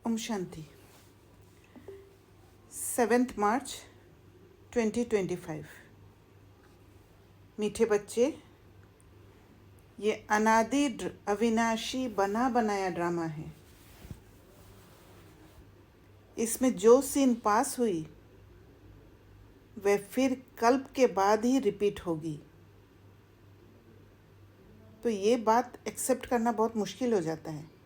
ओम शांति। 7 मार्च 2025। मीठे बच्चे, ये अनादि अविनाशी बना बनाया ड्रामा है। इसमें जो सीन पास हुई वह फिर कल्प के बाद ही रिपीट होगी। तो ये बात एक्सेप्ट करना बहुत मुश्किल हो जाता है।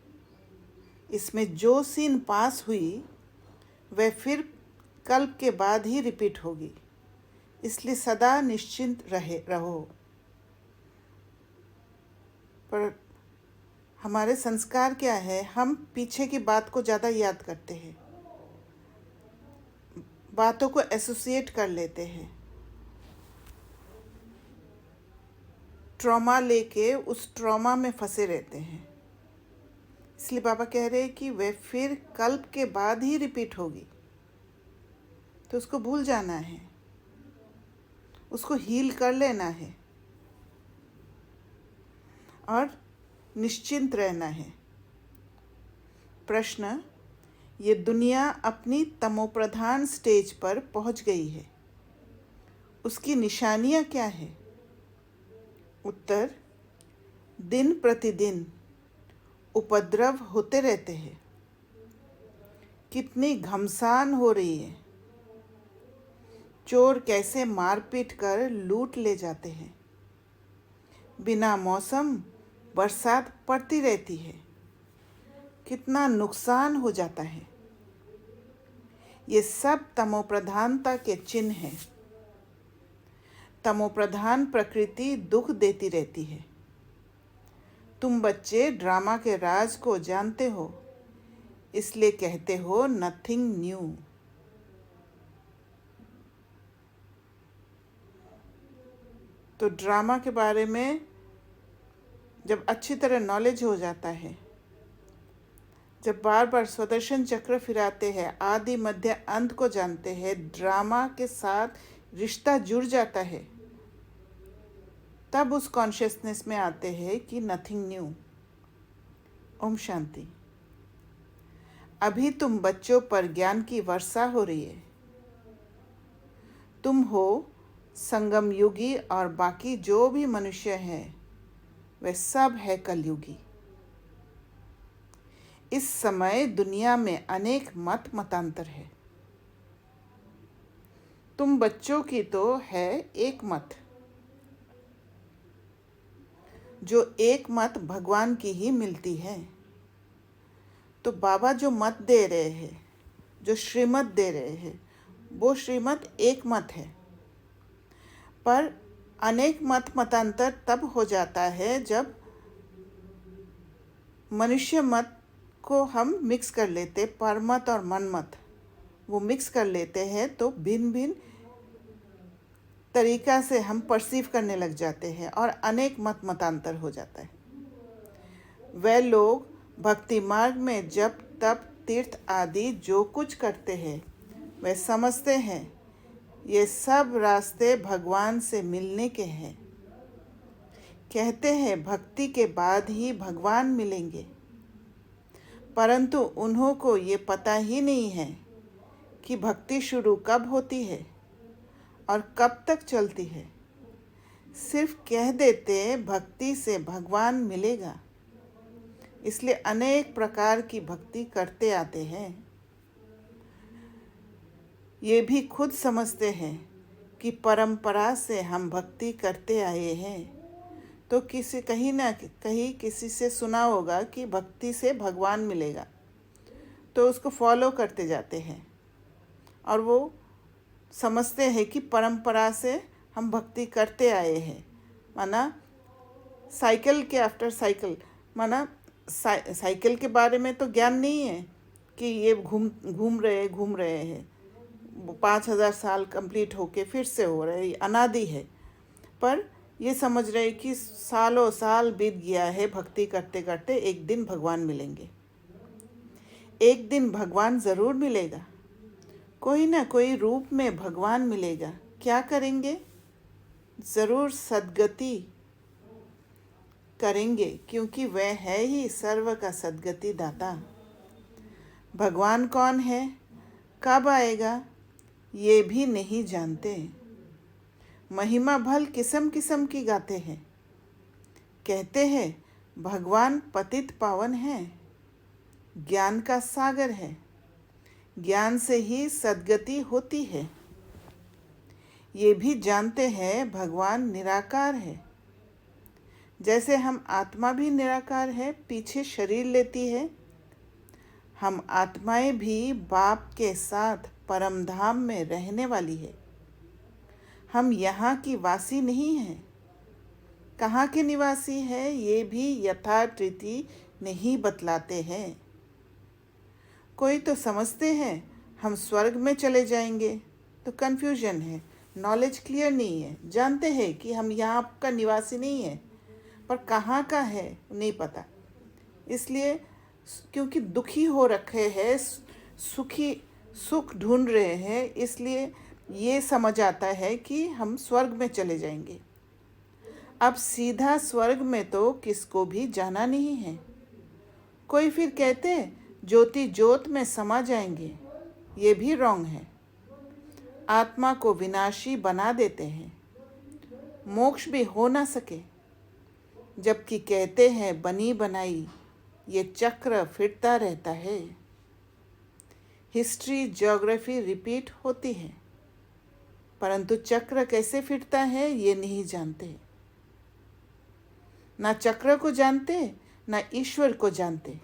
इसमें जो सीन पास हुई वह फिर कल्प के बाद ही रिपीट होगी, इसलिए सदा निश्चिंत रहो। पर हमारे संस्कार क्या है, हम पीछे की बात को ज़्यादा याद करते हैं, बातों को एसोसिएट कर लेते हैं, ट्रॉमा लेके उस ट्रॉमा में फंसे रहते हैं। इसलिए बाबा कह रहे हैं कि वह फिर कल्प के बाद ही रिपीट होगी। तो उसको भूल जाना है, उसको हील कर लेना है और निश्चिंत रहना है। प्रश्न: ये दुनिया अपनी तमोप्रधान स्टेज पर पहुंच गई है, उसकी निशानियां क्या है? उत्तर: दिन प्रतिदिन उपद्रव होते रहते हैं। कितनी घमसान हो रही है। चोर कैसे मारपीट कर लूट ले जाते हैं। बिना मौसम बरसात पड़ती रहती है। कितना नुकसान हो जाता है। ये सब तमोप्रधानता के चिन्ह हैं। तमोप्रधान प्रकृति दुख देती रहती है। तुम बच्चे ड्रामा के राज को जानते हो, इसलिए कहते हो नथिंग न्यू। तो ड्रामा के बारे में जब अच्छी तरह नॉलेज हो जाता है, जब बार बार स्वदर्शन चक्र फिराते हैं, आदि मध्य अंत को जानते हैं, ड्रामा के साथ रिश्ता जुड़ जाता है, तब उस कॉन्शियसनेस में आते हैं कि नथिंग न्यू। ओम शांति। अभी तुम बच्चों पर ज्ञान की वर्षा हो रही है। तुम हो संगम युगी और बाकी जो भी मनुष्य हैं वे सब है कलयुगी। इस समय दुनिया में अनेक मतांतर है। तुम बच्चों की तो है एक मत, जो एक मत भगवान की ही मिलती है। तो बाबा जो मत दे रहे हैं, जो श्रीमत दे रहे हैं, वो श्रीमत एक मत है। पर अनेक मतांतर तब हो जाता है जब मनुष्य मत को हम मिक्स कर लेते, परमत और मनमत वो मिक्स कर लेते हैं, तो भिन्न भिन्न तरीका से हम परसीव करने लग जाते हैं और अनेक मतांतर हो जाता है। वे लोग भक्ति मार्ग में जप तप तीर्थ आदि जो कुछ करते हैं वे समझते हैं ये सब रास्ते भगवान से मिलने के हैं। कहते हैं भक्ति के बाद ही भगवान मिलेंगे, परंतु उन्हों को ये पता ही नहीं है कि भक्ति शुरू कब होती है और कब तक चलती है। सिर्फ कह देते भक्ति से भगवान मिलेगा, इसलिए अनेक प्रकार की भक्ति करते आते हैं। ये भी खुद समझते हैं कि परंपरा से हम भक्ति करते आए हैं। तो कहीं ना कहीं किसी से सुना होगा कि भक्ति से भगवान मिलेगा, तो उसको फॉलो करते जाते हैं और वो समझते हैं कि परंपरा से हम भक्ति करते आए हैं। माना साइकिल के आफ्टर साइकिल, माना साइकिल के बारे में तो ज्ञान नहीं है कि ये घूम रहे हैं 5000 साल कंप्लीट होके फिर से हो रहे, ये अनादि है। पर ये समझ रहे कि सालों साल बीत गया है भक्ति करते करते, एक दिन भगवान मिलेंगे। एक दिन भगवान ज़रूर मिलेगा, कोई ना कोई रूप में भगवान मिलेगा। क्या करेंगे? ज़रूर सद्गति करेंगे, क्योंकि वह है ही सर्व का सद्गति दाता। भगवान कौन है, कब आएगा, ये भी नहीं जानते। महिमा भल किस्म किस्म की गाते हैं। कहते हैं भगवान पतित पावन है, ज्ञान का सागर है, ज्ञान से ही सद्गति होती है। ये भी जानते हैं भगवान निराकार है। जैसे हम आत्मा भी निराकार है, पीछे शरीर लेती है, हम आत्माएं भी बाप के साथ परम धाम में रहने वाली है। हम यहाँ की वासी नहीं हैं। कहाँ के निवासी है ये भी यथार्थ रीति नहीं बतलाते हैं। कोई तो समझते हैं हम स्वर्ग में चले जाएंगे, तो कन्फ्यूजन है, नॉलेज क्लियर नहीं है। जानते हैं कि हम यहाँ का निवासी नहीं है, पर कहाँ का है नहीं पता। इसलिए क्योंकि दुखी हो रखे हैं, सुख ढूंढ रहे हैं, इसलिए ये समझ आता है कि हम स्वर्ग में चले जाएंगे। अब सीधा स्वर्ग में तो किसको भी जाना नहीं है। कोई फिर कहते ज्योति ज्योत में समा जाएंगे, ये भी रॉन्ग है। आत्मा को विनाशी बना देते हैं, मोक्ष भी हो ना सके। जबकि कहते हैं बनी बनाई ये चक्र फिरता रहता है। हिस्ट्री ज्योग्राफी रिपीट होती है, परंतु चक्र कैसे फिरता है ये नहीं जानते। ना चक्र को जानते, ना ईश्वर को जानते।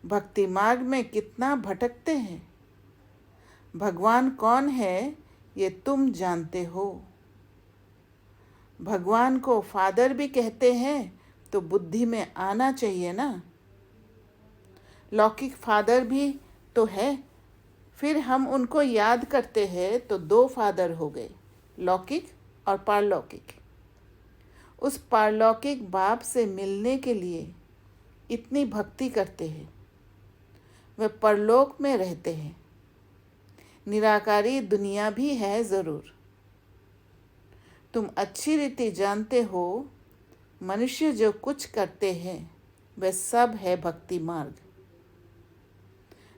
भक्ति मार्ग में कितना भटकते हैं। भगवान कौन है ये तुम जानते हो। भगवान को फादर भी कहते हैं तो बुद्धि में आना चाहिए ना। लौकिक फादर भी तो है, फिर हम उनको याद करते हैं तो दो फादर हो गए, लौकिक और पारलौकिक। उस पारलौकिक बाप से मिलने के लिए इतनी भक्ति करते हैं। वे परलोक में रहते हैं। निराकारी दुनिया भी है ज़रूर। तुम अच्छी रीति जानते हो, मनुष्य जो कुछ करते हैं वह सब है भक्ति मार्ग।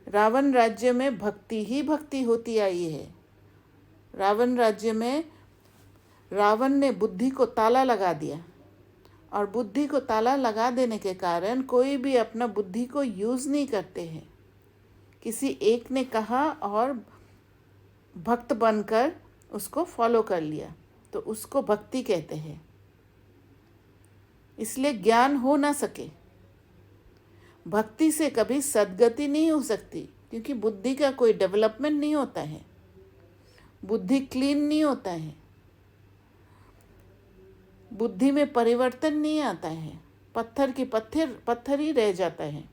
रावण राज्य में भक्ति ही भक्ति होती आई है। रावण राज्य में रावण ने बुद्धि को ताला लगा दिया, और बुद्धि को ताला लगा देने के कारण कोई भी अपना बुद्धि को यूज़ नहीं करते हैं। किसी एक ने कहा और भक्त बनकर उसको फॉलो कर लिया, तो उसको भक्ति कहते हैं। इसलिए ज्ञान हो ना सके। भक्ति से कभी सद्गति नहीं हो सकती, क्योंकि बुद्धि का कोई डेवलपमेंट नहीं होता है, बुद्धि क्लीन नहीं होता है, बुद्धि में परिवर्तन नहीं आता है, पत्थर की पत्थर ही रह जाता है।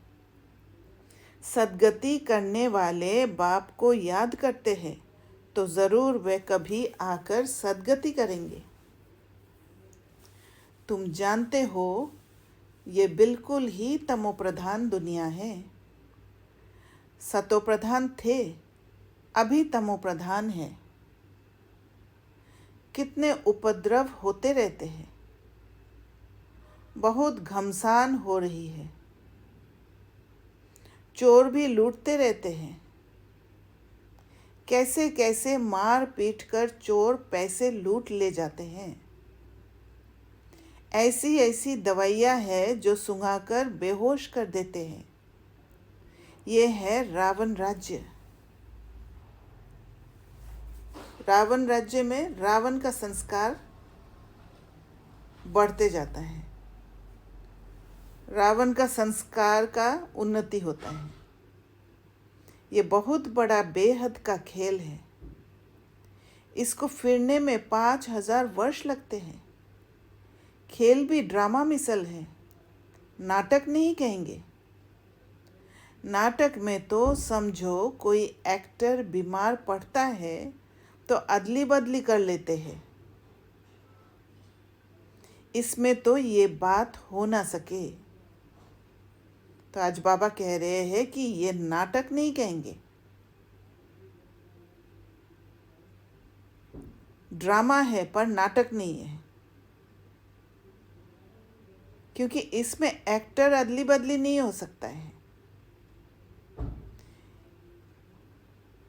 सद्गति करने वाले बाप को याद करते हैं तो ज़रूर वे कभी आकर सद्गति करेंगे। तुम जानते हो ये बिल्कुल ही तमोप्रधान दुनिया है। सतोप्रधान थे, अभी तमोप्रधान है। कितने उपद्रव होते रहते हैं। बहुत घमसान हो रही है। चोर भी लूटते रहते हैं। कैसे कैसे मार पीट कर चोर पैसे लूट ले जाते हैं। ऐसी ऐसी दवाइयाँ है जो सुंघाकर बेहोश कर देते हैं। ये है रावण राज्य। रावण राज्य में रावण का संस्कार बढ़ते जाता है। रावण का संस्कार का उन्नति होता है। ये बहुत बड़ा बेहद का खेल है। इसको फिरने में 5000 वर्ष लगते हैं। खेल भी ड्रामा मिसल है, नाटक नहीं कहेंगे। नाटक में तो समझो कोई एक्टर बीमार पड़ता है तो अदली बदली कर लेते हैं। इसमें तो ये बात हो ना सके। तो आज बाबा कह रहे हैं कि ये नाटक नहीं कहेंगे, ड्रामा है पर नाटक नहीं है, क्योंकि इसमें एक्टर अदली बदली नहीं हो सकता है।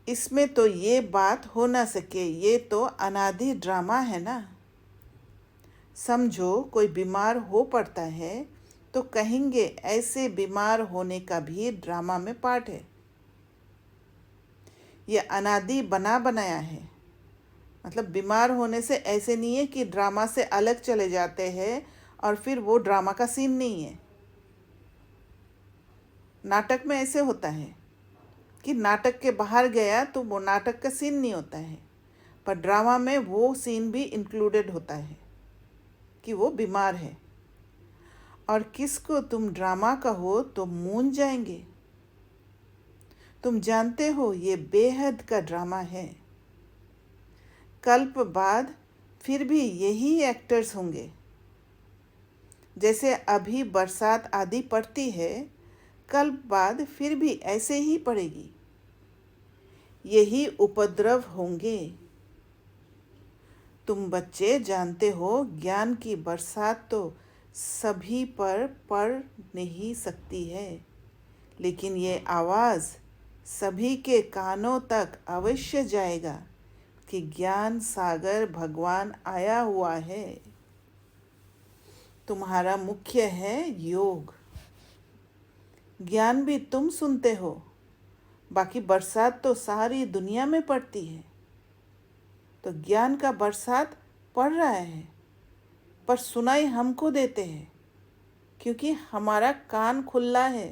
इसमें तो ये बात हो ना सके, ये तो अनादि ड्रामा है ना। समझो कोई बीमार हो पड़ता है तो कहेंगे ऐसे बीमार होने का भी ड्रामा में पार्ट है। ये अनादि बना बनाया है। मतलब बीमार होने से ऐसे नहीं है कि ड्रामा से अलग चले जाते हैं और फिर वो ड्रामा का सीन नहीं है। नाटक में ऐसे होता है कि नाटक के बाहर गया तो वो नाटक का सीन नहीं होता है, पर ड्रामा में वो सीन भी इंक्लूडेड होता है कि वो बीमार है। और किसको तुम ड्रामा कहो तो मूंझ जाएंगे। तुम जानते हो ये बेहद का ड्रामा है। कल्प बाद फिर भी यही एक्टर्स होंगे। जैसे अभी बरसात आदि पड़ती है, कल्प बाद फिर भी ऐसे ही पड़ेगी। यही उपद्रव होंगे। तुम बच्चे जानते हो ज्ञान की बरसात तो सभी पर पड़ नहीं सकती है, लेकिन ये आवाज़ सभी के कानों तक अवश्य जाएगा कि ज्ञान सागर भगवान आया हुआ है। तुम्हारा मुख्य है योग। ज्ञान भी तुम सुनते हो, बाकी बरसात तो सारी दुनिया में पड़ती है। तो ज्ञान का बरसात पड़ रहा है, पर सुनाई हमको देते हैं क्योंकि हमारा कान खुला है।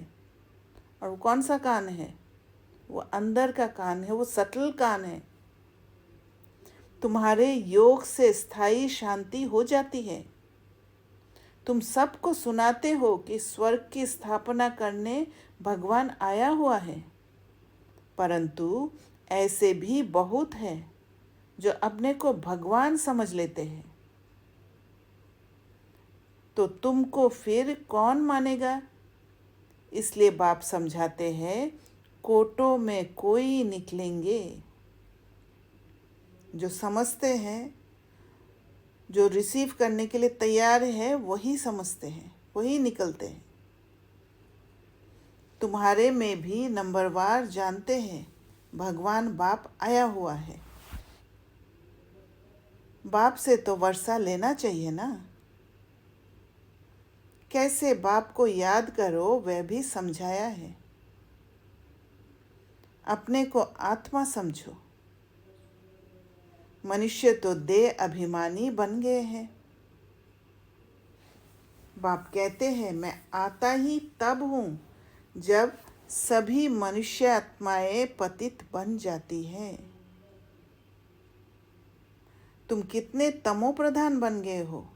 और वो कौन सा कान है? वो अंदर का कान है, वो सटल कान है। तुम्हारे योग से स्थायी शांति हो जाती है। तुम सबको सुनाते हो कि स्वर्ग की स्थापना करने भगवान आया हुआ है, परंतु ऐसे भी बहुत हैं जो अपने को भगवान समझ लेते हैं। तो तुमको फिर कौन मानेगा? इसलिए बाप समझाते हैं, कोटों में कोई निकलेंगे। जो समझते हैं, जो रिसीव करने के लिए तैयार है, वही समझते हैं, वही निकलते हैं। तुम्हारे में भी नंबरवार जानते हैं भगवान बाप आया हुआ है। बाप से तो वर्षा लेना चाहिए ना। कैसे बाप को याद करो वह भी समझाया है। अपने को आत्मा समझो। मनुष्य तो देह अभिमानी बन गए हैं। बाप कहते हैं मैं आता ही तब हूँ जब सभी मनुष्य आत्माएं पतित बन जाती हैं। तुम कितने तमो प्रधान बन गए हो।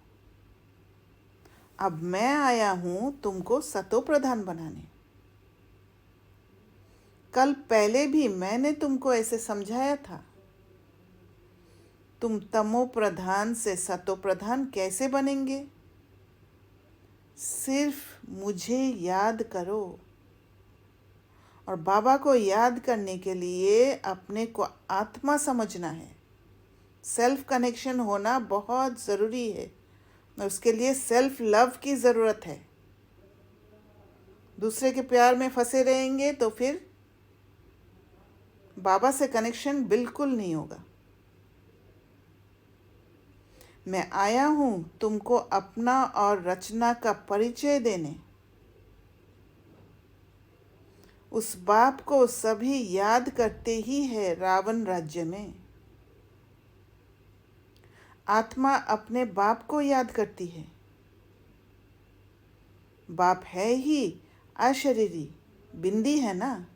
अब मैं आया हूँ तुमको सतो प्रधान बनाने। कल पहले भी मैंने तुमको ऐसे समझाया था। तुम तमो प्रधान से सतो प्रधान कैसे बनेंगे? सिर्फ मुझे याद करो। और बाबा को याद करने के लिए अपने को आत्मा समझना है। सेल्फ कनेक्शन होना बहुत ज़रूरी है और उसके लिए सेल्फ लव की ज़रूरत है। दूसरे के प्यार में फंसे रहेंगे तो फिर बाबा से कनेक्शन बिल्कुल नहीं होगा। मैं आया हूँ तुमको अपना और रचना का परिचय देने। उस बाप को सभी याद करते ही है रावण राज्य में। आत्मा अपने बाप को याद करती है। बाप है ही अशरीरी, बिंदी है ना।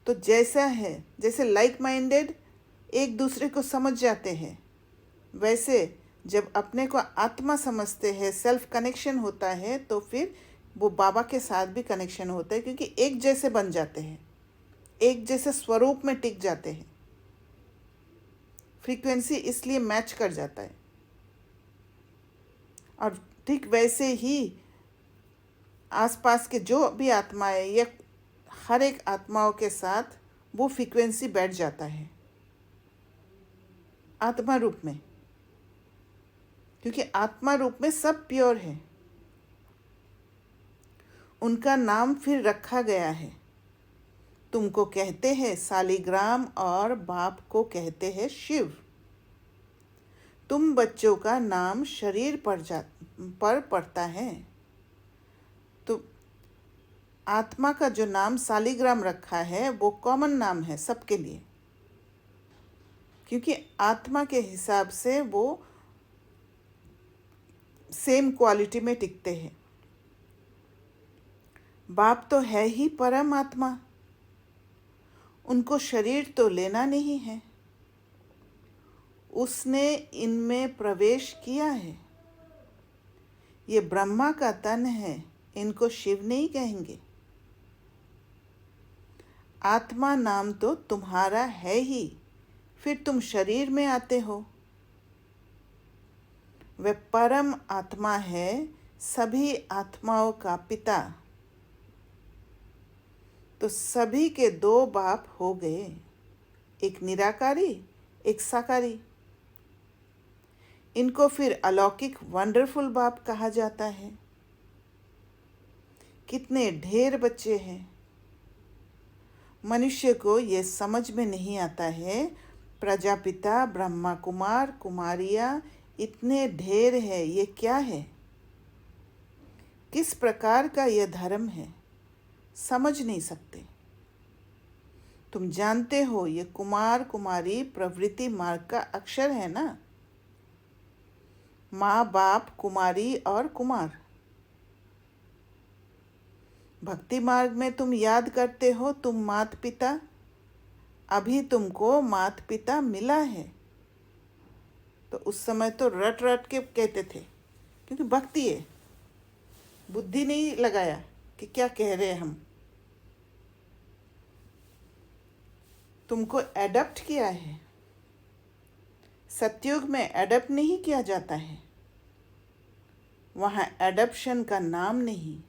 तो जैसा है, जैसे लाइक माइंडेड एक दूसरे को समझ जाते हैं, वैसे जब अपने को आत्मा समझते हैं, सेल्फ कनेक्शन होता है, तो फिर वो बाबा के साथ भी कनेक्शन होता है, क्योंकि एक जैसे बन जाते हैं, एक जैसे स्वरूप में टिक जाते हैं। फ्रीक्वेंसी इसलिए मैच कर जाता है। और ठीक वैसे ही आसपास के जो भी आत्माएं या हर एक आत्माओं के साथ वो फ्रीक्वेंसी बैठ जाता है आत्मा रूप में, क्योंकि आत्मा रूप में सब प्योर है। उनका नाम फिर रखा गया है तुमको कहते हैं सालिग्राम और बाप को कहते हैं शिव। तुम बच्चों का नाम शरीर पर पड़ता है, तो आत्मा का जो नाम सालिग्राम रखा है वो कॉमन नाम है सबके लिए, क्योंकि आत्मा के हिसाब से वो सेम क्वालिटी में टिकते हैं। बाप तो है ही परम आत्मा, उनको शरीर तो लेना नहीं है, उसने इनमें प्रवेश किया है। ये ब्रह्मा का तन है, इनको शिव नहीं कहेंगे। आत्मा नाम तो तुम्हारा है ही, फिर तुम शरीर में आते हो। वह परम आत्मा है, सभी आत्माओं का पिता। तो सभी के दो बाप हो गए, एक निराकारी, एक साकारी। इनको फिर अलौकिक वंडरफुल बाप कहा जाता है। कितने ढेर बच्चे हैं। मनुष्य को ये समझ में नहीं आता है, प्रजापिता, ब्रह्मा कुमार, कुमारियाँ इतने ढेर है, ये क्या है, किस प्रकार का यह धर्म है, समझ नहीं सकते। तुम जानते हो ये कुमार कुमारी प्रवृत्ति मार्ग का अक्षर है ना। माँ बाप, कुमारी और कुमार। भक्ति मार्ग में तुम याद करते हो तुम माता पिता, अभी तुमको माता पिता मिला है। तो उस समय तो रट रट के कहते थे, क्योंकि भक्ति है, बुद्धि नहीं लगाया कि क्या कह रहे हैं हम। तुमको एडप्ट किया है। सतयुग में एडप्ट नहीं किया जाता है, वहाँ एडप्शन का नाम नहीं,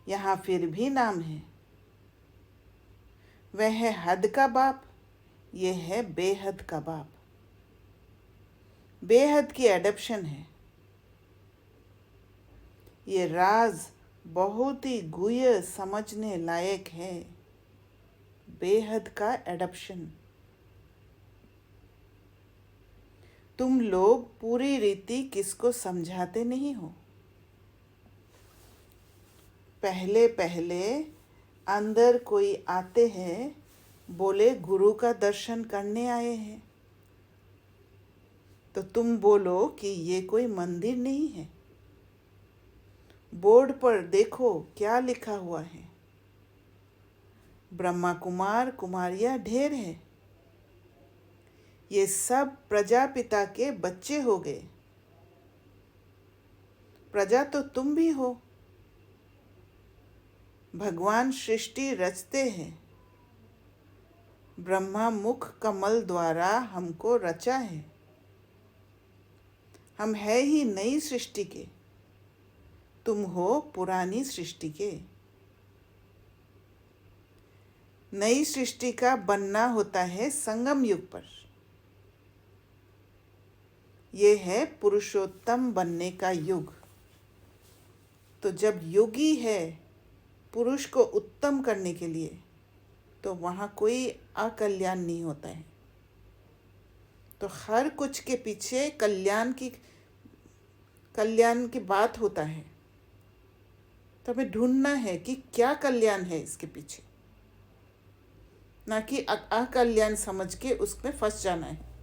यहाँ फिर भी नाम है। वह है हद का बाप, ये है बेहद का बाप। बेहद की एडप्शन है। ये राज बहुत ही गुह्य समझने लायक है, बेहद का एडप्शन। तुम लोग पूरी रीति किसको समझाते नहीं हो। पहले पहले अंदर कोई आते हैं, बोले गुरु का दर्शन करने आए हैं, तो तुम बोलो कि ये कोई मंदिर नहीं है। बोर्ड पर देखो क्या लिखा हुआ है, ब्रह्मा कुमार कुमारियाँ ढेर है। ये सब प्रजापिता के बच्चे हो गए। प्रजा तो तुम भी हो। भगवान सृष्टि रचते हैं, ब्रह्मा मुख कमल द्वारा हमको रचा है। हम है ही नई सृष्टि के, तुम हो पुरानी सृष्टि के। नई सृष्टि का बनना होता है संगम युग पर। ये है पुरुषोत्तम बनने का युग। तो जब योगी है पुरुष को उत्तम करने के लिए, तो वहाँ कोई अकल्याण नहीं होता है। तो हर कुछ के पीछे कल्याण की बात होता है। तो हमें ढूंढना है कि क्या कल्याण है इसके पीछे, ना कि अकल्याण समझ के उसमें फंस जाना है।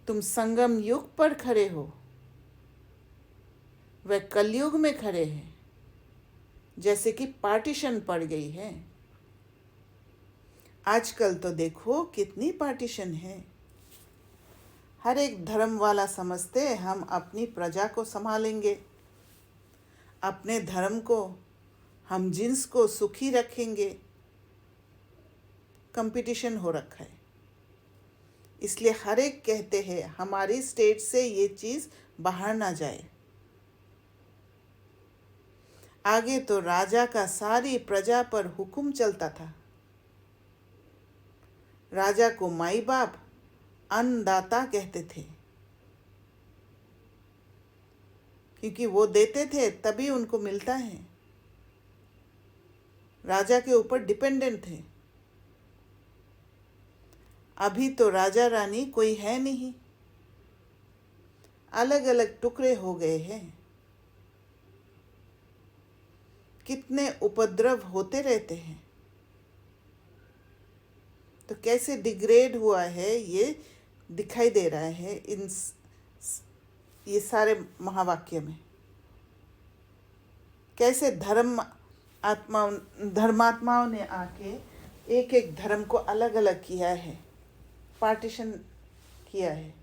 तुम संगम युग पर खड़े हो, वह कलयुग में खड़े हैं। जैसे कि पार्टीशन पड़ गई है। आजकल तो देखो कितनी पार्टीशन है। हर एक धर्म वाला समझते हम अपनी प्रजा को संभालेंगे, अपने धर्म को, हम जिन्स को सुखी रखेंगे। कंपटीशन हो रखा है। इसलिए हर एक कहते हैं हमारी स्टेट से ये चीज़ बाहर ना जाए। आगे तो राजा का सारी प्रजा पर हुक्म चलता था। राजा को माई बाप, अन्नदाता कहते थे, क्योंकि वो देते थे तभी उनको मिलता है। राजा के ऊपर डिपेंडेंट थे। अभी तो राजा रानी कोई है नहीं, अलग अलग टुकड़े हो गए हैं। कितने उपद्रव होते रहते हैं। तो कैसे डिग्रेड हुआ है ये दिखाई दे रहा है ये सारे महावाक्य में। कैसे धर्मात्माओं ने आके एक एक धर्म को अलग अलग किया है, पार्टीशन किया है।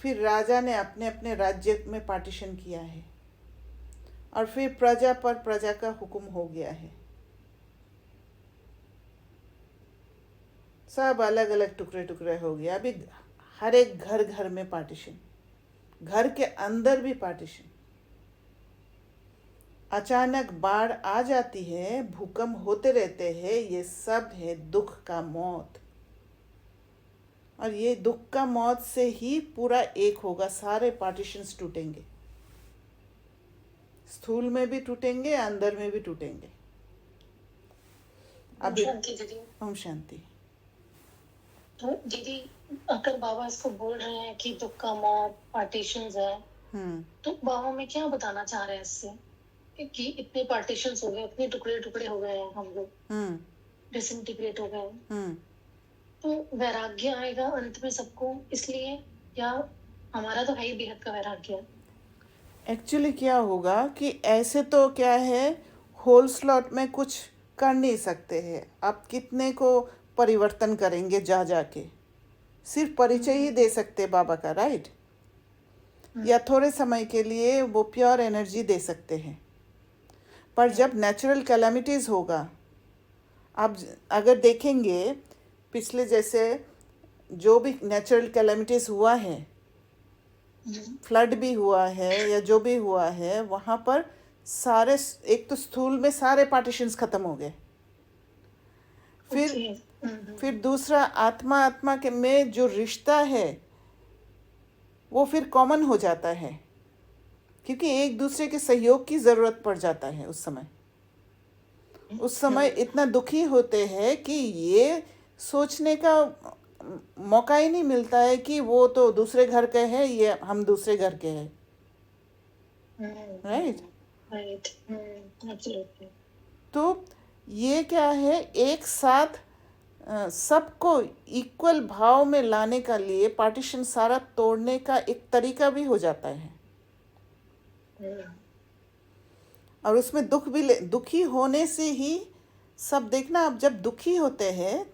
फिर राजा ने अपने अपने राज्य में पार्टीशन किया है, और फिर प्रजा पर प्रजा का हुक्म हो गया है। सब अलग अलग टुकड़े टुकड़े हो गया। अभी हर एक घर घर में पार्टीशन, घर के अंदर भी पार्टीशन। अचानक बाढ़ आ जाती है, भूकंप होते रहते हैं, ये सब है दुख का मौत। और ये दुख का मौत से ही पूरा एक होगा, सारे पार्टीशंस टूटेंगे, स्थूल में भी टूटेंगे, अंदर में भी टूटेंगे। अभी ओम शांति। तो दीदी, अगर बाबा इसको बोल रहे हैं कि दुख का मौत, पार्टीशंस है, तो बाबा में क्या बताना चाह रहे हैं इससे कि इतने पार्टीशंस हो गए, इतने टुकड़े टुकड़े हो गए हैं, हम लोग डिसइंटीग्रेट हो गए, तो वैराग्य आएगा अंत में सबको, इसलिए या हमारा तो है ही बेहद का वैराग्य। एक्चुअली क्या होगा कि ऐसे तो क्या है, होल स्लॉट में कुछ कर नहीं सकते हैं। आप कितने को परिवर्तन करेंगे जा जाके, सिर्फ परिचय ही दे सकते बाबा का, राइट? या थोड़े समय के लिए वो प्योर एनर्जी दे सकते हैं। पर जब नेचुरल कैलामिटीज होगा, आप अगर देखेंगे पिछले जैसे जो भी नेचुरल कैलामिटीज हुआ है, फ्लड भी हुआ है या जो भी हुआ है, वहाँ पर सारे, एक तो स्थूल में सारे पार्टीशंस खत्म हो गए। फिर दूसरा आत्मा आत्मा के में जो रिश्ता है वो फिर कॉमन हो जाता है, क्योंकि एक दूसरे के सहयोग की ज़रूरत पड़ जाता है। उस समय इतना दुखी होते हैं कि ये सोचने का मौका ही नहीं मिलता है कि वो तो दूसरे घर के हैं, ये हम दूसरे घर के हैं, राइट? तो ये क्या है, एक साथ सबको इक्वल भाव में लाने का लिए पार्टीशन सारा तोड़ने का एक तरीका भी हो जाता है। और उसमें दुखी होने से ही सब, देखना आप जब दुखी होते हैं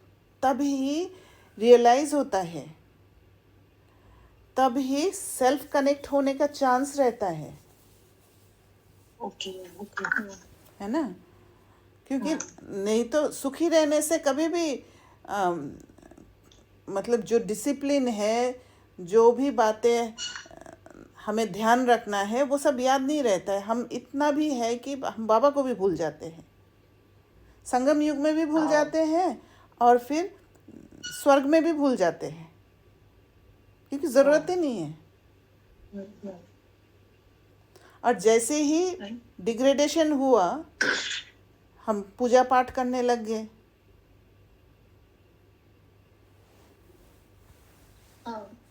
तब ही रियलाइज होता है, तब ही सेल्फ कनेक्ट होने का चांस रहता है। है ना? क्योंकि नहीं तो सुखी रहने से कभी भी मतलब जो डिसिप्लिन है, जो भी बातें हमें ध्यान रखना है, वो सब याद नहीं रहता है। हम इतना भी है कि हम बाबा को भी भूल जाते हैं, संगम युग में भी भूल जाते हैं, और फिर स्वर्ग में भी भूल जाते हैं, क्योंकि ज़रूरत ही नहीं है। और जैसे ही डिग्रेडेशन हुआ, हम पूजा पाठ करने लग गए।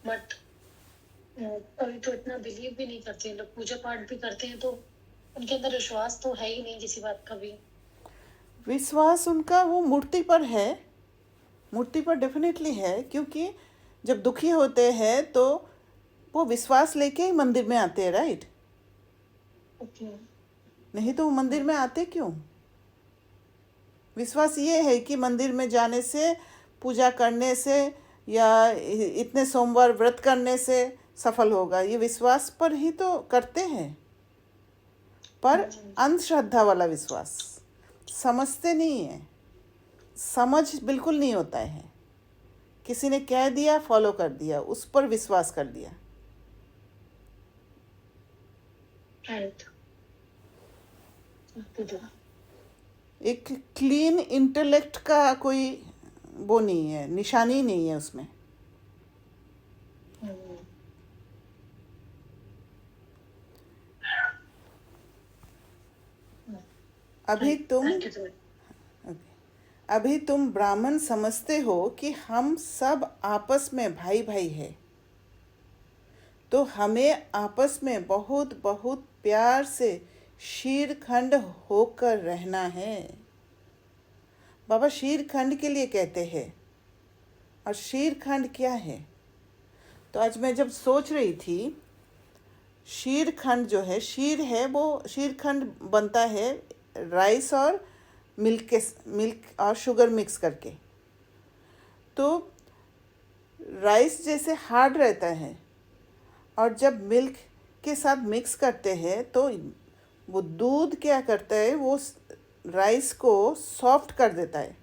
बट कभी तो इतना बिलीव भी नहीं करते लोग, पूजा पाठ भी करते हैं तो उनके अंदर विश्वास तो है ही नहीं किसी बात का भी। विश्वास उनका वो मूर्ति पर है, मूर्ति पर डेफिनेटली है, क्योंकि जब दुखी होते हैं तो वो विश्वास लेके ही मंदिर में आते हैं, राइट? नहीं तो वो मंदिर में आते क्यों? विश्वास ये है कि मंदिर में जाने से, पूजा करने से, या इतने सोमवार व्रत करने से सफल होगा, ये विश्वास पर ही तो करते हैं। पर अंधश्रद्धा वाला विश्वास, समझते नहीं है, समझ बिल्कुल नहीं होता है। किसी ने कह दिया, फॉलो कर दिया, उस पर विश्वास कर दिया। एक क्लीन इंटेलेक्ट का कोई वो नहीं है, निशानी नहीं है उसमें। अभी तुम अभी तुम ब्राह्मण समझते हो कि हम सब आपस में भाई भाई हैं, तो हमें आपस में बहुत बहुत प्यार से शीरखंड होकर रहना है। बाबा शीरखंड के लिए कहते हैं। और शीरखंड क्या है? तो आज मैं जब सोच रही थी, शीरखंड जो है, शीर है वो, शीरखंड बनता है राइस और मिल्क और शुगर मिक्स करके। तो राइस जैसे हार्ड रहता है, और जब मिल्क के साथ मिक्स करते हैं तो वो दूध क्या करता है, वो राइस को सॉफ्ट कर देता है,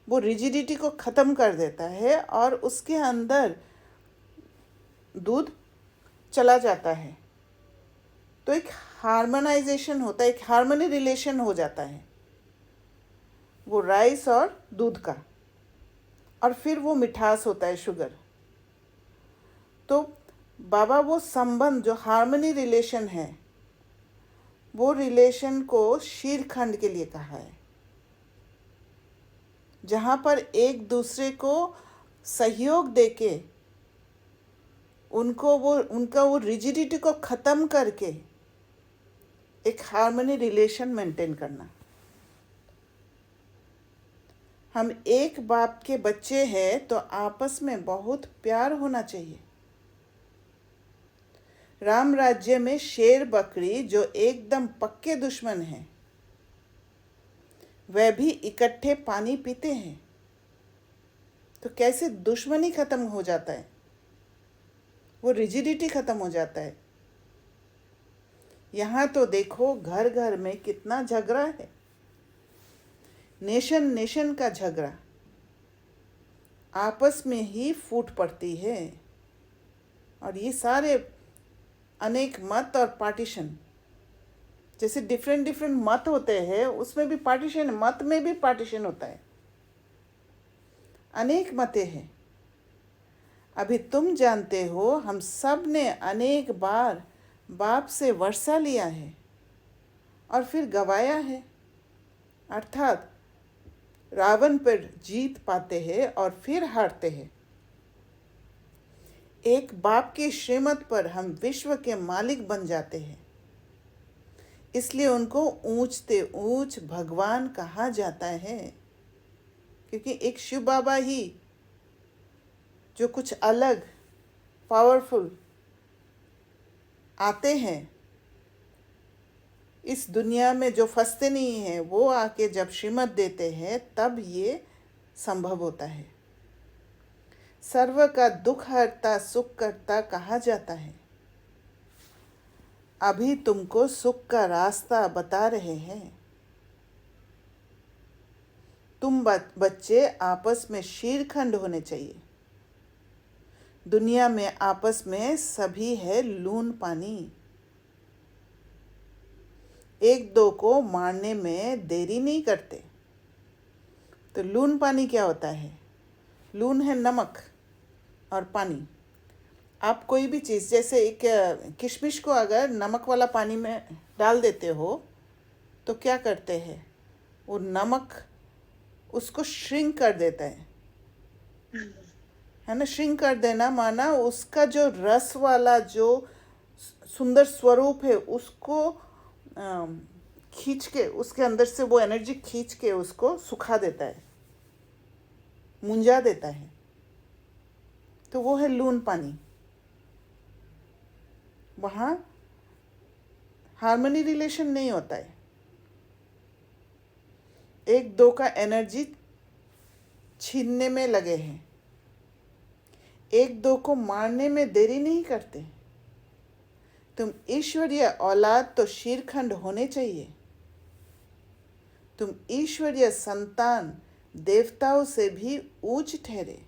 वो रिजिडिटी को ख़त्म कर देता है, और उसके अंदर दूध चला जाता है। तो एक हार्मोनाइजेशन होता है, एक हार्मनी रिलेशन हो जाता है वो राइस और दूध का, और फिर वो मिठास होता है शुगर। तो बाबा वो संबंध जो हार्मनी रिलेशन है, वो रिलेशन को शीरखंड के लिए कहा है, जहाँ पर एक दूसरे को सहयोग देके उनका वो रिजिडिटी को ख़त्म करके एक हार्मनी रिलेशन मेंटेन करना। हम एक बाप के बच्चे हैं, तो आपस में बहुत प्यार होना चाहिए। राम राज्य में शेर बकरी जो एकदम पक्के दुश्मन हैं, वह भी इकट्ठे पानी पीते हैं। तो कैसे दुश्मनी खत्म हो जाता है, वो रिजिडिटी खत्म हो जाता है। यहाँ तो देखो घर घर में कितना झगड़ा है, नेशन नेशन का झगड़ा आपस में ही फूट पड़ती है। और ये सारे अनेक मत और पार्टीशन, जैसे डिफरेंट डिफरेंट मत होते हैं, उसमें भी पार्टीशन, मत में भी पार्टीशन होता है, अनेक मतें हैं। अभी तुम जानते हो, हम सब ने अनेक बार बाप से वर्षा लिया है और फिर गवाया है, अर्थात रावण पर जीत पाते हैं और फिर हारते हैं। एक बाप की श्रीमत पर हम विश्व के मालिक बन जाते हैं, इसलिए उनको ऊंचते ऊंच भगवान कहा जाता है, क्योंकि एक शिव बाबा ही जो कुछ अलग पावरफुल आते हैं इस दुनिया में, जो फंसते नहीं हैं, वो आके जब श्रीमत देते हैं तब ये संभव होता है। सर्व का दुख हरता सुख करता कहा जाता है। अभी तुमको सुख का रास्ता बता रहे हैं। तुम बच्चे आपस में शीरखंड होने चाहिए। दुनिया में आपस में सभी है लून पानी, एक दो को मारने में देरी नहीं करते। तो लून पानी क्या होता है? लून है नमक और पानी। आप कोई भी चीज़, जैसे एक किशमिश को अगर नमक वाला पानी में डाल देते हो तो क्या करते हैं, वो नमक उसको श्रिंक कर देता है ना। श्रिंक कर देना माना उसका जो रस वाला जो सुंदर स्वरूप है उसको खींच के, उसके अंदर से वो एनर्जी खींच के उसको सुखा देता है, मुंजा देता है। तो वो है लून पानी। वहाँ हार्मनी रिलेशन नहीं होता है, एक दो का एनर्जी छीनने में लगे हैं, एक दो को मारने में देरी नहीं करते। तुम ईश्वरीय औलाद तो शीरखंड होने चाहिए। तुम ईश्वरीय संतान देवताओं से भी ऊंच ठहरे।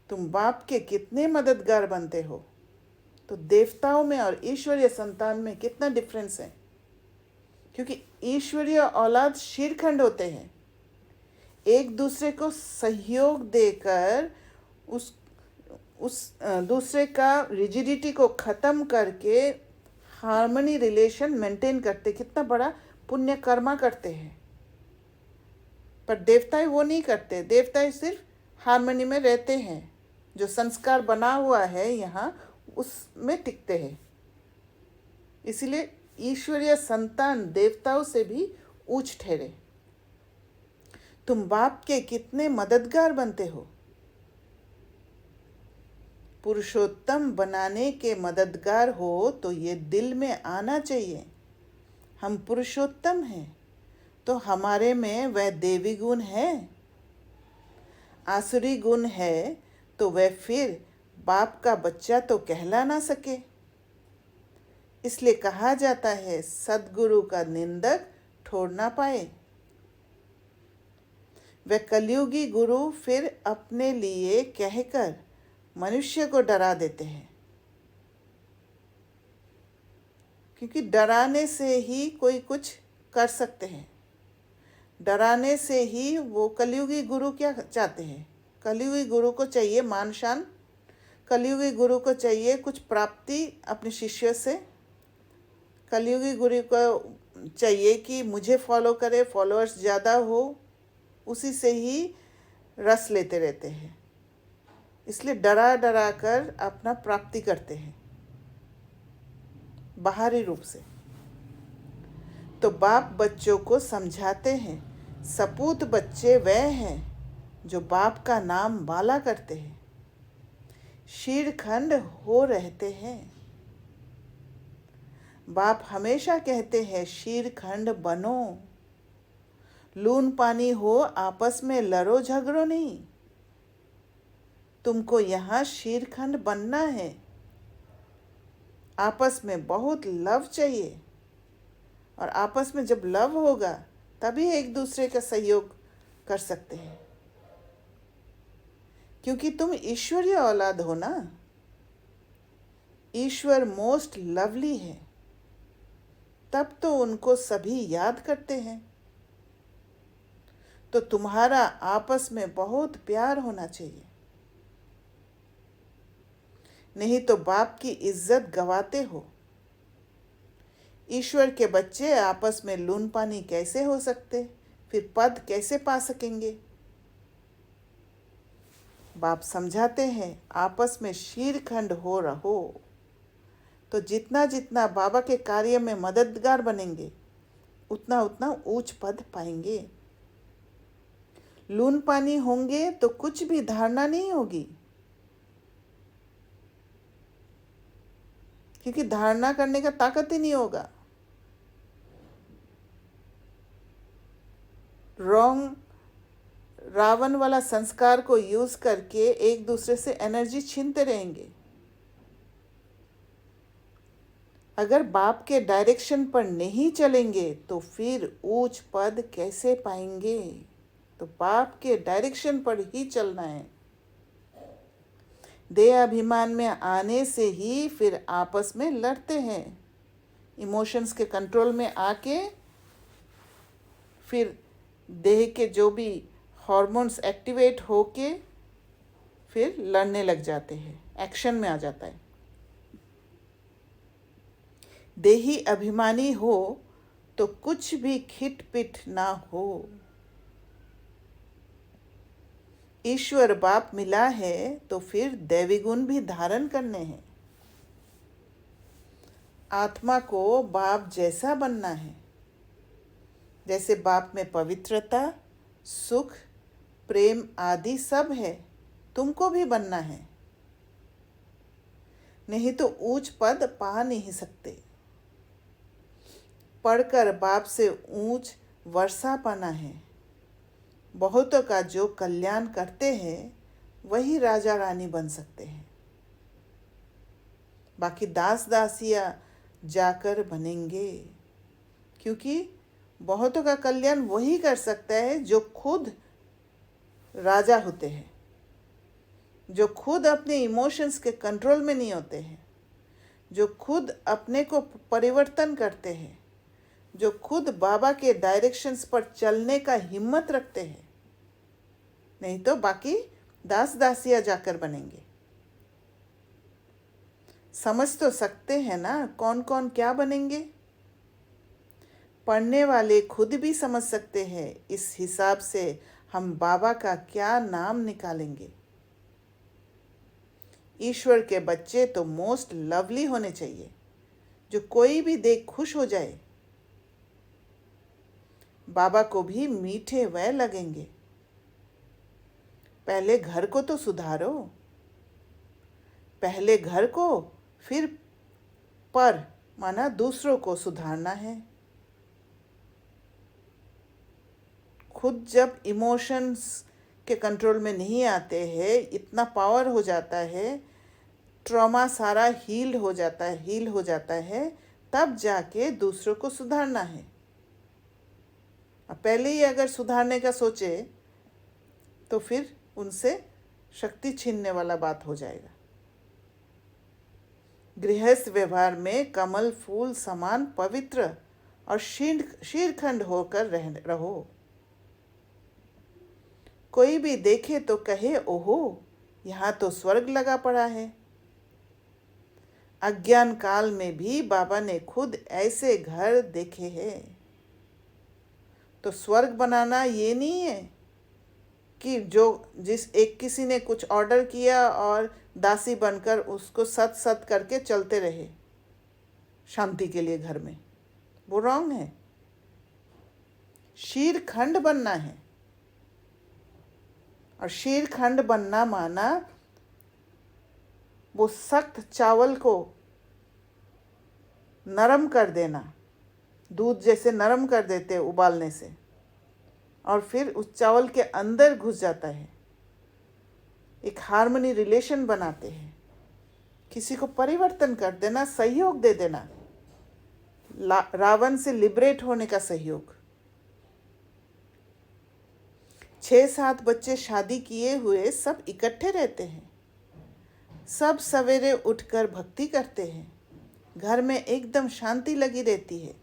तुम बाप के कितने मददगार बनते हो, तो देवताओं में और ईश्वरीय संतान में कितना डिफरेंस है। क्योंकि ईश्वरीय औलाद शीरखंड होते हैं, एक दूसरे को सहयोग देकर उस दूसरे का रिजिडिटी को ख़त्म करके हार्मनी रिलेशन मेंटेन करते। कितना बड़ा पुण्य कर्मा करते हैं। पर देवताएं वो नहीं करते। देवताएं सिर्फ हार्मनी में रहते हैं, जो संस्कार बना हुआ है यहाँ उसमें टिकते हैं। इसलिए ईश्वरीय संतान देवताओं से भी ऊंच ठहरे। तुम बाप के कितने मददगार बनते हो। पुरुषोत्तम बनाने के मददगार हो तो ये दिल में आना चाहिए, हम पुरुषोत्तम हैं तो हमारे में वह देवी गुण है। आसुरी गुण है तो वह फिर बाप का बच्चा तो कहला ना सके। इसलिए कहा जाता है सद्गुरु का निंदक ठोर ना पाए। वह कलयुगी गुरु फिर अपने लिए कहकर मनुष्य को डरा देते हैं, क्योंकि डराने से ही कोई कुछ कर सकते हैं। डराने से ही वो कलयुगी गुरु क्या चाहते हैं? कलयुगी गुरु को चाहिए मान शान, कलयुगी गुरु को चाहिए कुछ प्राप्ति अपने शिष्यों से, कलयुगी गुरु को चाहिए कि मुझे फॉलो करे, फॉलोअर्स ज़्यादा हो, उसी से ही रस लेते रहते हैं। इसलिए डरा डरा कर अपना प्राप्ति करते हैं बाहरी रूप से। तो बाप बच्चों को समझाते हैं सपूत बच्चे वह हैं जो बाप का नाम बाला करते हैं, शीरखंड हो रहते हैं। बाप हमेशा कहते हैं शीरखंड बनो, लून पानी हो आपस में लड़ो झगड़ो नहीं। तुमको यहाँ शीरखंड बनना है। आपस में बहुत लव चाहिए, और आपस में जब लव होगा तभी एक दूसरे का सहयोग कर सकते हैं, क्योंकि तुम ईश्वरीय औलाद हो ना। ईश्वर मोस्ट लवली है, तब तो उनको सभी याद करते हैं। तो तुम्हारा आपस में बहुत प्यार होना चाहिए, नहीं तो बाप की इज्जत गवाते हो। ईश्वर के बच्चे आपस में लून पानी कैसे हो सकते? फिर पद कैसे पा सकेंगे? बाप समझाते हैं आपस में शीरखंड हो रहो, तो जितना जितना बाबा के कार्य में मददगार बनेंगे उतना उतना ऊंच पद पाएंगे। लून पानी होंगे तो कुछ भी धारणा नहीं होगी, क्योंकि धारणा करने का ताकत ही नहीं होगा। रॉन्ग रावण वाला संस्कार को यूज करके एक दूसरे से एनर्जी छीनते रहेंगे। अगर बाप के डायरेक्शन पर नहीं चलेंगे तो फिर ऊंच पद कैसे पाएंगे? तो बाप के डायरेक्शन पर ही चलना है। देह अभिमान में आने से ही फिर आपस में लड़ते हैं। इमोशंस के कंट्रोल में आके फिर देह के जो भी हार्मोन्स एक्टिवेट होके फिर लड़ने लग जाते हैं, एक्शन में आ जाता है। देही अभिमानी हो तो कुछ भी खिटपिट ना हो। ईश्वर बाप मिला है तो फिर दैवी गुण भी धारण करने हैं। आत्मा को बाप जैसा बनना है। जैसे बाप में पवित्रता, सुख, प्रेम आदि सब है, तुमको भी बनना है, नहीं तो ऊंच पद पा नहीं सकते। पढ़कर बाप से ऊंच वर्षा पाना है। बहुतों का जो कल्याण करते हैं वही राजा रानी बन सकते हैं, बाकी दास दासियां जाकर बनेंगे, क्योंकि बहुतों का कल्याण वही कर सकता है जो खुद राजा होते हैं, जो खुद अपने इमोशंस के कंट्रोल में नहीं होते हैं, जो खुद अपने को परिवर्तन करते हैं, जो खुद बाबा के डायरेक्शंस पर चलने का हिम्मत रखते हैं। नहीं तो बाकी दास दासियां जाकर बनेंगे। समझ तो सकते हैं ना कौन कौन क्या बनेंगे? पढ़ने वाले खुद भी समझ सकते हैं। इस हिसाब से हम बाबा का क्या नाम निकालेंगे। ईश्वर के बच्चे तो मोस्ट लवली होने चाहिए, जो कोई भी देख खुश हो जाए। बाबा को भी मीठे वह लगेंगे। पहले घर को तो सुधारो। पहले घर को, फिर पर माना दूसरों को सुधारना है। खुद जब इमोशंस के कंट्रोल में नहीं आते हैं, इतना पावर हो जाता है, ट्रॉमा सारा हील हो जाता है, तब जाके दूसरों को सुधारना है। पहले ही अगर सुधारने का सोचे तो फिर उनसे शक्ति छीनने वाला बात हो जाएगा। गृहस्थ व्यवहार में कमल फूल समान पवित्र और शीरखंड होकर रहो। कोई भी देखे तो कहे, ओहो, यहाँ तो स्वर्ग लगा पड़ा है। अज्ञान काल में भी बाबा ने खुद ऐसे घर देखे हैं। तो स्वर्ग बनाना ये नहीं है कि किसी ने कुछ ऑर्डर किया और दासी बनकर उसको सत करके चलते रहे शांति के लिए घर में। वो रॉन्ग है। शीरखंड बनना है। और शीरखंड बनना माना वो सख्त चावल को नरम कर देना, दूध जैसे नरम कर देते उबालने से, और फिर उस चावल के अंदर घुस जाता है। एक हार्मनी रिलेशन बनाते हैं। किसी को परिवर्तन कर देना, सहयोग दे देना, रावण से लिबरेट होने का सहयोग। 6-7 बच्चे शादी किए हुए सब इकट्ठे रहते हैं। सब सवेरे उठकर भक्ति करते हैं। घर में एकदम शांति लगी रहती है।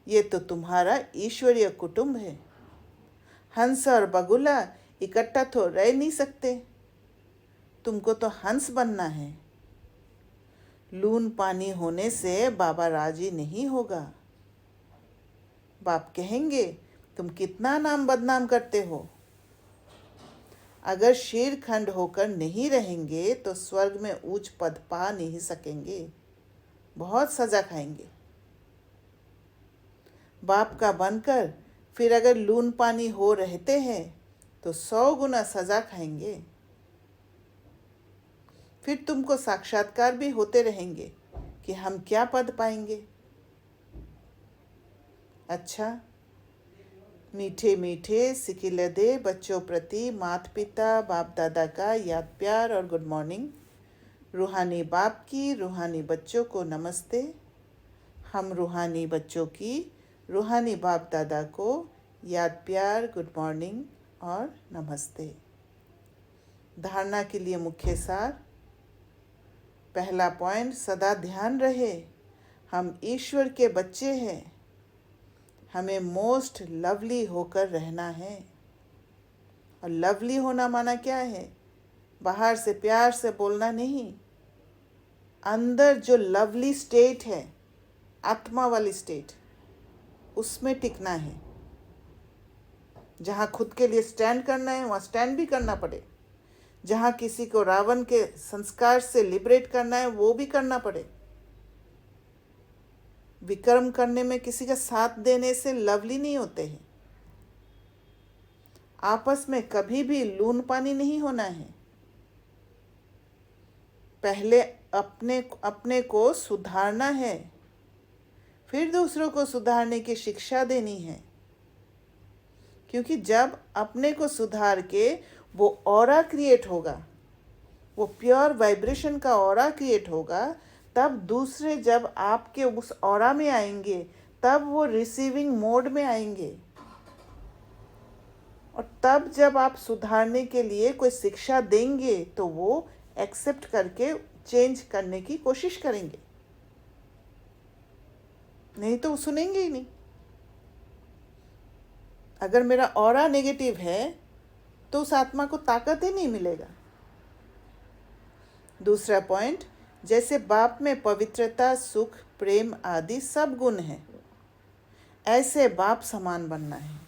ये तो तुम्हारा ईश्वरीय कुटुंब है। हंस और बगुला इकट्ठा तो रह नहीं सकते। तुमको तो हंस बनना है। लून पानी होने से बाबा राजी नहीं होगा। बाप कहेंगे, तुम कितना नाम बदनाम करते हो। अगर शीरखंड होकर नहीं रहेंगे तो स्वर्ग में उच्च पद पा नहीं सकेंगे। बहुत सजा खाएंगे। बाप का बनकर फिर अगर लून पानी हो रहते हैं तो 100 गुना सजा खाएंगे। फिर तुमको साक्षात्कार भी होते रहेंगे कि हम क्या पद पाएंगे। अच्छा, मीठे मीठे सिकिलदे बच्चों प्रति माता पिता बाप दादा का याद प्यार और गुड मॉर्निंग। रूहानी बाप की रूहानी बच्चों को नमस्ते। हम रूहानी बच्चों की रूहानी बाप दादा को याद प्यार, गुड मॉर्निंग और नमस्ते। धारणा के लिए मुख्य सार। पहला पॉइंट, सदा ध्यान रहे हम ईश्वर के बच्चे हैं। हमें मोस्ट लवली होकर रहना है। और लवली होना माना क्या है? बाहर से प्यार से बोलना नहीं, अंदर जो लवली स्टेट है, आत्मा वाली स्टेट, उसमें टिकना है। जहाँ खुद के लिए स्टैंड करना है वहाँ स्टैंड भी करना पड़े। जहाँ किसी को रावण के संस्कार से लिबरेट करना है वो भी करना पड़े। विक्रम करने में किसी का साथ देने से लवली नहीं होते हैं। आपस में कभी भी लून पानी नहीं होना है। पहले अपने को सुधारना है, फिर दूसरों को सुधारने की शिक्षा देनी है। क्योंकि जब अपने को सुधार के वो ऑरा क्रिएट होगा, वो प्योर वाइब्रेशन का ऑरा क्रिएट होगा, तब दूसरे जब आपके उस ऑरा में आएंगे तब वो रिसीविंग मोड में आएंगे। और तब जब आप सुधारने के लिए कोई शिक्षा देंगे तो वो एक्सेप्ट करके चेंज करने की कोशिश करेंगे। नहीं तो वो सुनेंगे ही नहीं। अगर मेरा ऑरा नेगेटिव है तो उस आत्मा को ताकत ही नहीं मिलेगा। दूसरा पॉइंट, जैसे बाप में पवित्रता, सुख, प्रेम आदि सब गुण हैं, ऐसे बाप समान बनना है।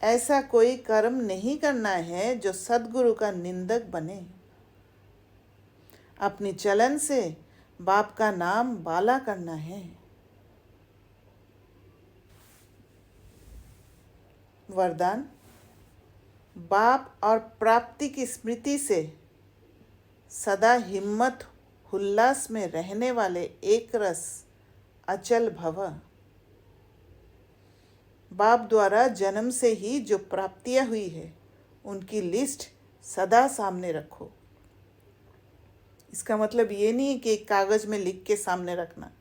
ऐसा कोई कर्म नहीं करना है जो सद्गुरु का निंदक बने। अपनी चलन से बाप का नाम बाला करना है। वरदान। बाप और प्राप्ति की स्मृति से सदा हिम्मत उल्लास में रहने वाले एक रस अचल भव। बाप द्वारा जन्म से ही जो प्राप्तियां हुई है उनकी लिस्ट सदा सामने रखो। इसका मतलब ये नहीं है कि एक कागज में लिख के सामने रखना।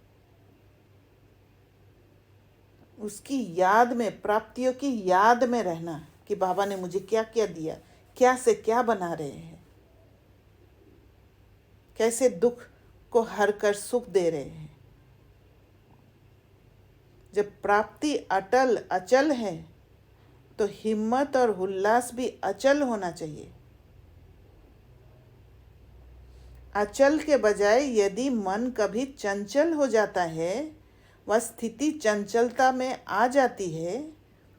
उसकी याद में, प्राप्तियों की याद में रहना कि बाबा ने मुझे क्या क्या दिया, क्या से क्या बना रहे हैं, कैसे दुख को हर कर सुख दे रहे हैं। जब प्राप्ति अटल अचल है तो हिम्मत और उल्लास भी अचल होना चाहिए। अचल के बजाय यदि मन कभी चंचल हो जाता है, वह स्थिति चंचलता में आ जाती है,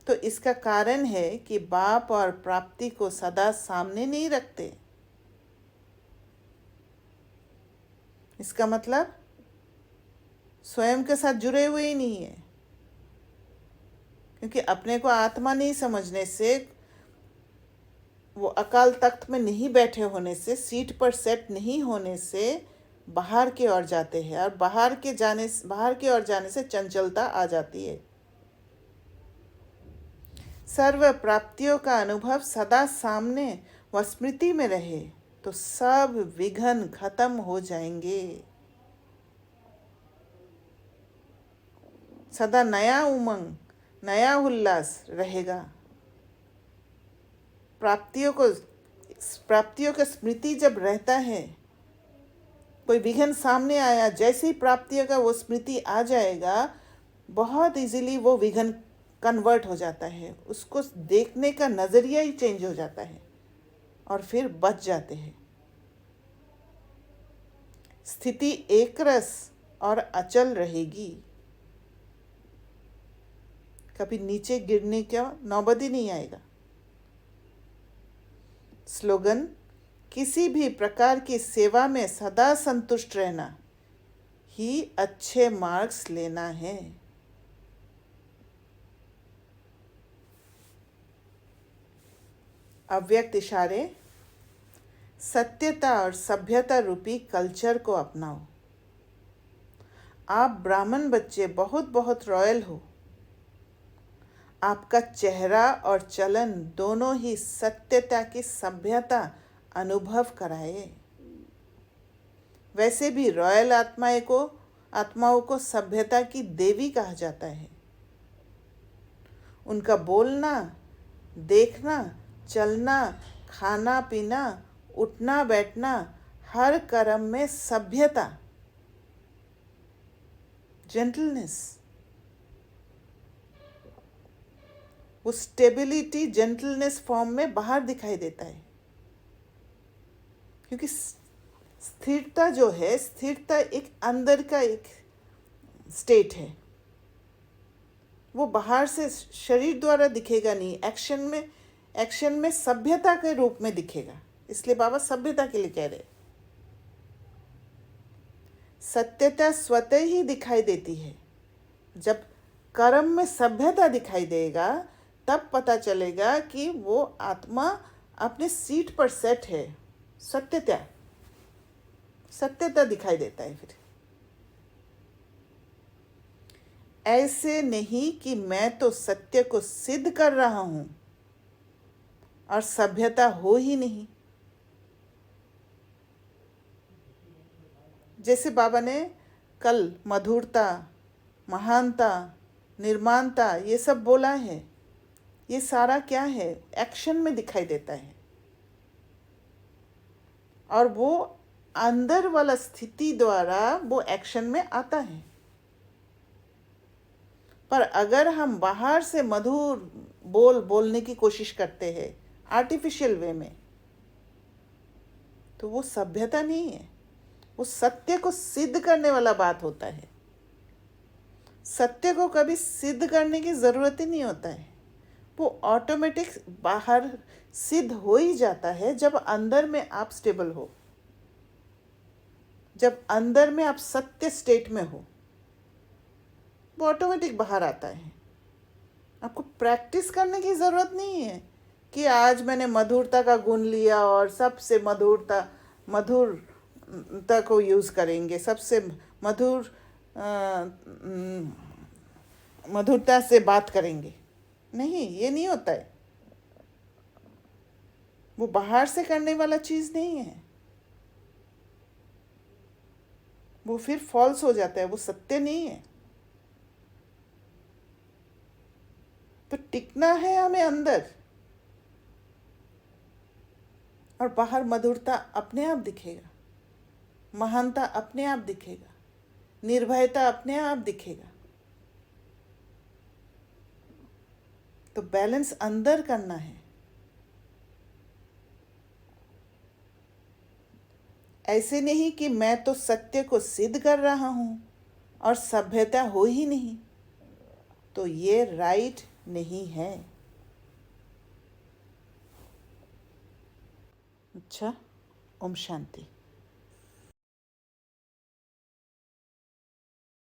तो इसका कारण है कि बाप और प्राप्ति को सदा सामने नहीं रखते। इसका मतलब स्वयं के साथ जुड़े हुए ही नहीं है, क्योंकि अपने को आत्मा नहीं समझने से, वो अकाल तख्त में नहीं बैठे होने से, सीट पर सेट नहीं होने से बाहर की ओर जाते हैं, और बाहर की ओर जाने से चंचलता आ जाती है। सर्व प्राप्तियों का अनुभव सदा सामने व स्मृति में रहे तो सब विघ्न खत्म हो जाएंगे। सदा नया उमंग, नया उल्लास रहेगा। प्राप्तियों का स्मृति जब रहता है, कोई विघ्न सामने आया, जैसे ही प्राप्तियों का वो स्मृति आ जाएगा, बहुत इजीली वो विघ्न कन्वर्ट हो जाता है। उसको देखने का नज़रिया ही चेंज हो जाता है और फिर बच जाते हैं। स्थिति एक रस और अचल रहेगी। कभी नीचे गिरने का नौबत ही नहीं आएगा। स्लोगन। किसी भी प्रकार की सेवा में सदा संतुष्ट रहना ही अच्छे मार्क्स लेना है। अव्यक्त इशारे। सत्यता और सभ्यता रूपी कल्चर को अपनाओ। आप ब्राह्मण बच्चे बहुत बहुत रॉयल हो। आपका चेहरा और चलन दोनों ही सत्यता की सभ्यता अनुभव कराए। वैसे भी रॉयल आत्माओं को सभ्यता की देवी कहा जाता है। उनका बोलना, देखना, चलना, खाना पीना, उठना बैठना, हर कर्म में सभ्यता, जेंटलनेस, वो स्टेबिलिटी जेंटलनेस फॉर्म में बाहर दिखाई देता है। क्योंकि स्थिरता जो है, स्थिरता एक अंदर का एक स्टेट है। वो बाहर से शरीर द्वारा दिखेगा नहीं, एक्शन में सभ्यता के रूप में दिखेगा। इसलिए बाबा सभ्यता के लिए कह रहे। सत्यता स्वतः ही दिखाई देती है। जब कर्म में सभ्यता दिखाई देगा, तब पता चलेगा कि वो आत्मा अपने सीट पर सेट है। सत्यता दिखाई देता है। फिर ऐसे नहीं कि मैं तो सत्य को सिद्ध कर रहा हूं और सभ्यता हो ही नहीं। जैसे बाबा ने कल मधुरता, महानता, निर्माणता ये सब बोला है, ये सारा क्या है? एक्शन में दिखाई देता है। और वो अंदर वाला स्थिति द्वारा वो एक्शन में आता है। पर अगर हम बाहर से मधुर बोलने की कोशिश करते हैं आर्टिफिशियल वे में, तो वो सभ्यता नहीं है। वो सत्य को सिद्ध करने वाला बात होता है। सत्य को कभी सिद्ध करने की ज़रूरत ही नहीं होता है, वो ऑटोमेटिक बाहर सिद्ध हो ही जाता है जब अंदर में आप स्टेबल हो, जब अंदर में आप सत्य स्टेट में हो, वो ऑटोमेटिक बाहर आता है। आपको प्रैक्टिस करने की ज़रूरत नहीं है कि आज मैंने मधुरता का गुण लिया और सबसे मधुरता को यूज़ करेंगे, सबसे मधुरता से बात करेंगे। नहीं, ये नहीं होता है। वो बाहर से करने वाला चीज़ नहीं है, वो फिर फॉल्स हो जाता है, वो सत्य नहीं है। तो टिकना है हमें अंदर, और बाहर मधुरता अपने आप दिखेगा, महानता अपने आप दिखेगा, निर्भयता अपने आप दिखेगा। तो बैलेंस अंदर करना है। ऐसे नहीं कि मैं तो सत्य को सिद्ध कर रहा हूँ और सभ्यता हो ही नहीं, तो ये राइट नहीं है। अच्छा, ओम शांति।